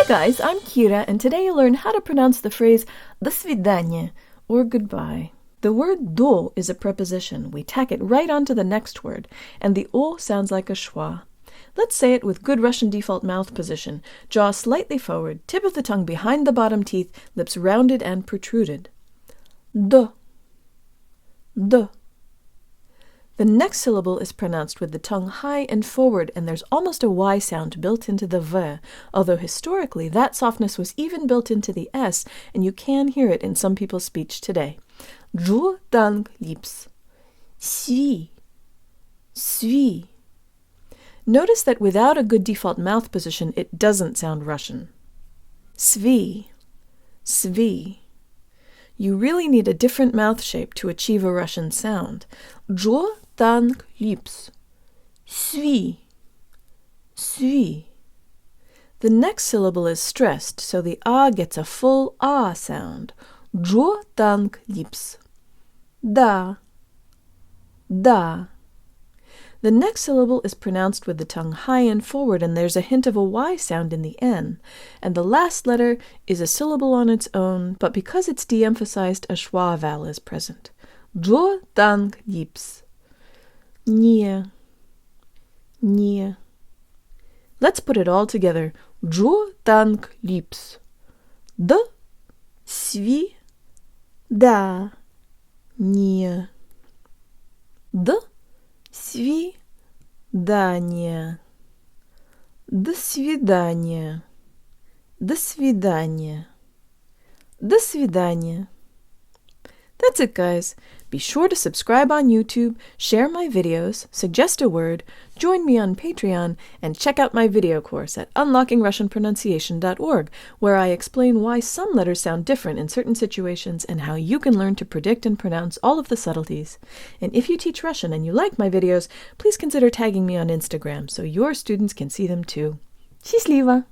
guys, I'm Kira, and today you'll learn how to pronounce the phrase "до свидания" or goodbye. The word "до" is a preposition. We tack it right onto the next word, and the "o" sounds like a schwa. Let's say it with good Russian default mouth position. Jaw slightly forward, tip of the tongue behind the bottom teeth, lips rounded and protruded. "До", "до". The next syllable is pronounced with the tongue high and forward, and there's almost a Y sound built into the V, although historically that softness was even built into the S, and you can hear it in some people's speech today. Schwa, tack, lips. Svi, svi. Notice that without a good default mouth position, it doesn't sound Russian. Svi, svi. You really need a different mouth shape to achieve a Russian sound. Schwa, tack, lips. Svi, svi. The next syllable is stressed, so the A gets a full A sound. Schwa, tack, lips. Da, da. The next syllable is pronounced with the tongue high and forward, and there's a hint of a Y sound in the N. And the last letter is a syllable on its own, but because it's deemphasized, a schwa vowel is present. Schwa, tack, lips. Nie, nie. Let's put it all together. Schwa, tack, lips. До свидания. До свидания. До свидания. До свидания. До свидания. That's it, guys. Be sure to subscribe on YouTube, share my videos, suggest a word, join me on Patreon, and check out my video course at unlockingrussianpronunciation.org, where I explain why some letters sound different in certain situations and how you can learn to predict and pronounce all of the subtleties. And if you teach Russian and you like my videos, please consider tagging me on Instagram so your students can see them too. Счастливо!